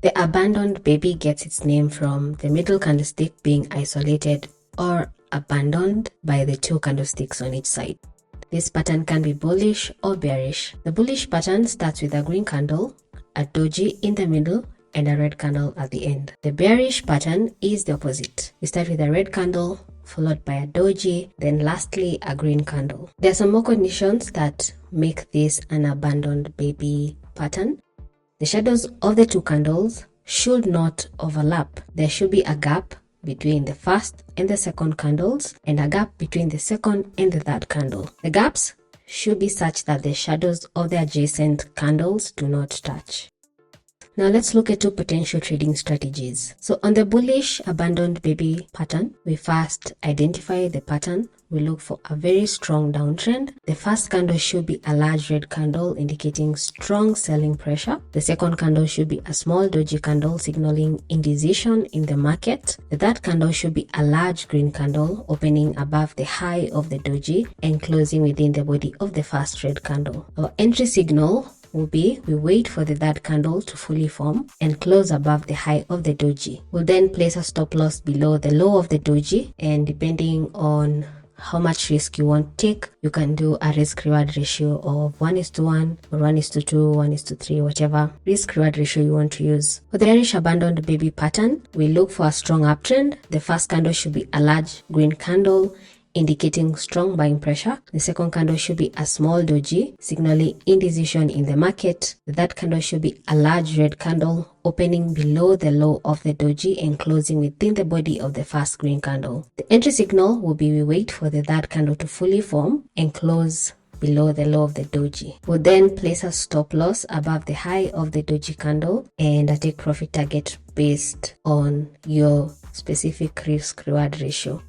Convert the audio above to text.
The abandoned baby gets its name from the middle candlestick being isolated or abandoned by the two candlesticks on each side. This pattern can be bullish or bearish. The bullish pattern starts with a green candle, a doji in the middle, and a red candle at the end. The bearish pattern is the opposite. We start with a red candle, followed by a doji, then lastly a green candle. There are some more conditions that make this an abandoned baby pattern. The shadows of the two candles should not overlap. There should be a gap between the first and the second candles and a gap between the second and the third candle. The gaps should be such that the shadows of the adjacent candles do not touch. Now let's look at two potential trading strategies. So on the bullish abandoned baby pattern, we first identify the pattern. We look for a very strong downtrend. The first candle should be a large red candle indicating strong selling pressure. The second candle should be a small doji candle signaling indecision in the market. The third candle should be a large green candle opening above the high of the doji and closing within the body of the first red candle. Our entry signal will be we wait for the third candle to fully form and close above the high of the doji. We'll then place a stop loss below the low of the doji, and depending on how much risk you want to take, you can do a risk reward ratio of 1:1 or 1:2, 1:3, whatever risk reward ratio you want to use. For the bearish abandoned baby pattern, we look for a strong uptrend. The first candle should be a large green candle indicating strong buying pressure. The second candle should be a small doji signaling indecision in the market. The third candle should be a large red candle opening below the low of the doji and closing within the body of the first green candle. The entry signal will be we wait for the third candle to fully form and close below the low of the doji. We'll then place a stop loss above the high of the doji candle and a take profit target based on your specific risk reward ratio.